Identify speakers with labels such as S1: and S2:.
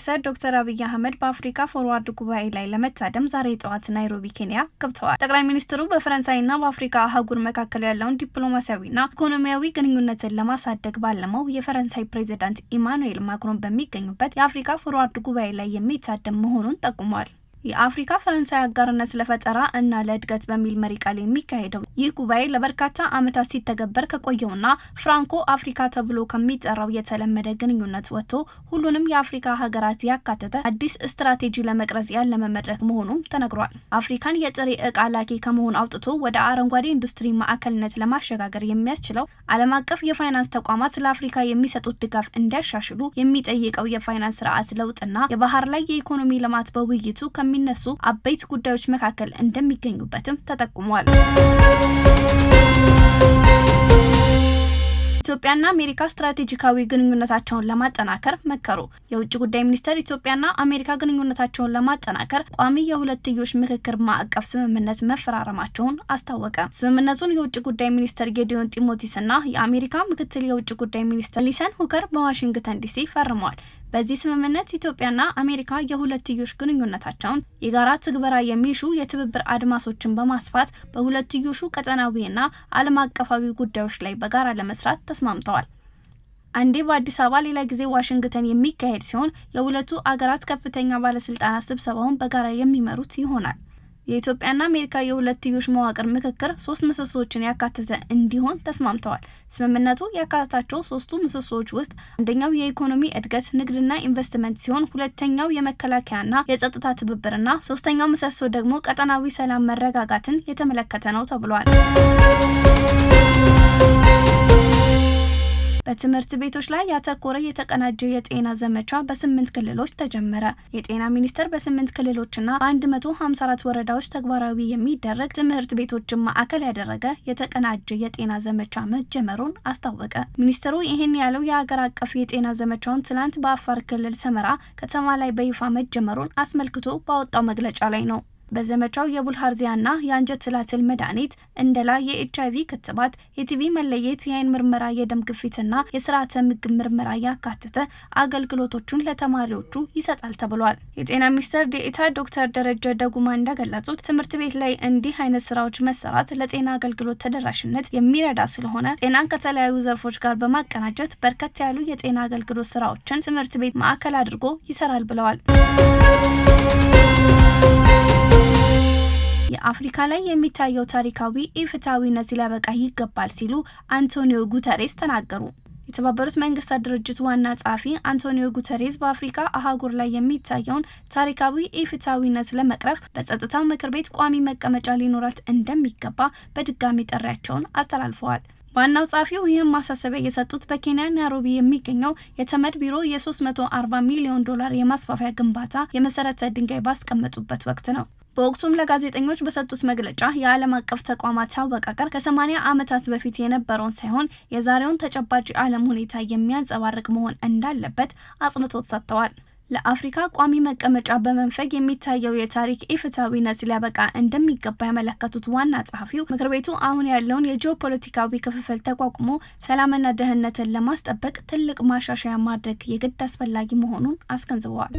S1: ሚኒስትር ዶክተር አብይ አህመድ በአፍሪካ ፎርዋርድ ጉባኤ ላይ ለመታደም ዛሬ ጠዋት ናይሮቢ ኬንያ ገብተዋል። ጠቅላይ ሚኒስትሩ በፈረንሳይና በአፍሪካ አህጉር መካከል ያለውን ዲፕሎማሲያዊና ኢኮኖሚያዊ ግንኙነትን ለማሳደግ ባለመው የፈረንሳይ ፕሬዚዳንት ኢማኑኤል ማክሮን በሚገኙበት የአፍሪካ ፎርዋርድ ጉባኤ ላይ የሚታደም መሆኑን ጠቁመዋል። የአፍሪካ ፈረንሳይ አጋርነት ለፈጠራ እና ለእድገት በሚል መሪ ቃል የሚካሄደው ይህ ጉባኤ ለበርካታ ዓመታት ሲተገበር ከቆየውና ፍራንኮ አፍሪካ ተብሎ ከሚጠራው የተለመደ ግንኙነት ወጥቶ ሁሉንም የአፍሪካ ሀገራት ያካተተ አዲስ ስትራቴጂ ለመቅረጽ ያለመ መድረክ መሆኑም ተነግሯል። አፍሪካን የጥሬ ዕቃ ላኪ ከመሆን አውጥቶ ወደ አረንጓዴ ኢንዱስትሪ ማዕከልነት ለማሸጋገር የሚያስችለው ዓለም አቀፍ የፋይናንስ ተቋማት ለአፍሪካ የሚሰጡት ድጋፍ እንዲያሻሽሉ የሚጠይቀው የፋይናንስ ስርዓት ለውጥና የባህር ላይ የኢኮኖሚ ልማት በውይይቱ የሚነሱ አበይት ጉዳዮች መካከል እንደሚገኙበትም ተጠቁሟል። ኢትዮጵያና አሜሪካ ስትራቴጂካዊ ግንኙነታቸውን ለማጠናከር መከሩ። የውጭ ጉዳይ ሚኒስቴር ኢትዮጵያና አሜሪካ ግንኙነታቸውን ለማጠናከር ቋሚ የሁለትዮሽ ምክክር ማዕቀፍ ስምምነት መፈራረማቸውን አስታወቀ። ስምምነቱን የውጭ ጉዳይ ሚኒስትር ጌዲዮን ጢሞቲስና የአሜሪካ ምክትል የውጭ ጉዳይ ሚኒስትር አሊሰን ሁከር በዋሽንግተን ዲሲ ፈርመዋል። በዚህ ስምምነት ኢትዮጵያና አሜሪካ የሁለትዮሽ ግንኙነታቸውን የጋራ ትግበራ የሚሹ የትብብር አድማሶችን በማስፋት በሁለትዮሹ ቀጠናዊና ዓለም አቀፋዊ ጉዳዮች ላይ በጋራ ለመስራት ተስማምተዋል። አንዴ በአዲስ አበባ ሌላ ጊዜ ዋሽንግተን የሚካሄድ ሲሆን የሁለቱ አገራት ከፍተኛ ባለስልጣናት ስብሰባውን በጋራ የሚመሩት ይሆናል። የኢትዮጵያና አሜሪካ የሁለትዮሽ መዋቅር ምክክር 3 ምሰሶዎችን ያካተተ እንዲሆን ተስማምተዋል። ስምምነቱ ያካተታቸው 3ቱ ምሰሶዎች ውስጥ አንደኛው የኢኮኖሚ እድገት፣ ንግድና ኢንቨስትመንት ሲሆን ሁለተኛው የመከላከያና የጸጥታ ትብብርና ሶስተኛው ምሰሶ ደግሞ ቀጠናዊ ሰላም መረጋጋትን የተመለከተ ነው ተብሏል። በትምህርት ቤቶች ላይ ያተኮረ የተቀናጀ የጤና ዘመቻ በ8 ክልሎች ተጀመረ። የጤና ሚኒስቴር በ8 ክልሎችና በ154 ወረዳዎች ተግባራዊ የሚደረግ ትምህርት ቤቶችን ማዕከል ያደረገ የተቀናጀ የጤና ዘመቻ መጀመሩን አስታወቀ። ሚኒስትሩ ይህን ያለው የሀገር አቀፍ የጤና ዘመቻውን ትላንት በአፋር ክልል ሰመራ ከተማ ላይ በይፋ መጀመሩን አስመልክቶ ባወጣው መግለጫ ላይ ነው። በዘመቻው የቡልሃርዚያና የአንጀት ትላትል መድኃኒት፣ እንደላ፣ የኤችአይቪ ክትባት፣ የቲቪ መለየት፣ የአይን ምርመራ፣ የደም ግፊትና የስርዓተ ምግብ ምርመራ ያካተተ አገልግሎቶቹን ለተማሪዎቹ ይሰጣል ተብሏል። የጤና ሚኒስትር ዴኤታ ዶክተር ደረጀ ደጉማ እንደገለጹት ትምህርት ቤት ላይ እንዲህ አይነት ስራዎች መሰራት ለጤና አገልግሎት ተደራሽነት የሚረዳ ስለሆነ ጤናን ከተለያዩ ዘርፎች ጋር በማቀናጀት በርከት ያሉ የጤና አገልግሎት ስራዎችን ትምህርት ቤት ማዕከል አድርጎ ይሰራል ብለዋል። የአፍሪካ ላይ የሚታየው ታሪካዊ ኢፍትሐዊነት ሊያበቃ ይገባል ሲሉ አንቶኒዮ ጉተሬስ ተናገሩ። የተባበሩት መንግስታት ድርጅት ዋና ጸሐፊ አንቶኒዮ ጉተሬስ በአፍሪካ አህጉር ላይ የሚታየውን ታሪካዊ ኢፍትሐዊነት ለመቅረፍ በጸጥታው ምክር ቤት ቋሚ መቀመጫ ሊኖራት እንደሚገባ በድጋሚ ጥሪያቸውን አስተላልፈዋል። ዋናው ጸሐፊው ይህን ማሳሰቢያ የሰጡት በኬንያ ናይሮቢ የሚገኘው የተመድ ቢሮ የ$340 ሚሊዮን የማስፋፊያ ግንባታ የመሰረተ ድንጋይ ባስቀመጡበት ወቅት ነው። በወቅቱም ለጋዜጠኞች በሰጡት መግለጫ የዓለም አቀፍ ተቋማት አወቃቀር ከ80 ዓመታት በፊት የነበረውን ሳይሆን የዛሬውን ተጨባጭ የዓለም ሁኔታ የሚያንጸባርቅ መሆን እንዳለበት አጽንኦት ሰጥተዋል። ለአፍሪካ ቋሚ መቀመጫ በመንፈግ የሚታየው የታሪክ ኢፍትሐዊነት ሊያበቃ እንደሚገባ ያመለከቱት ዋና ጸሐፊው ምክር ቤቱ አሁን ያለውን የጂኦፖለቲካዊ ክፍፍል ተቋቁሞ ሰላምና ደህንነትን ለማስጠበቅ ትልቅ ማሻሻያ ማድረግ የግድ አስፈላጊ መሆኑን አስገንዝበዋል።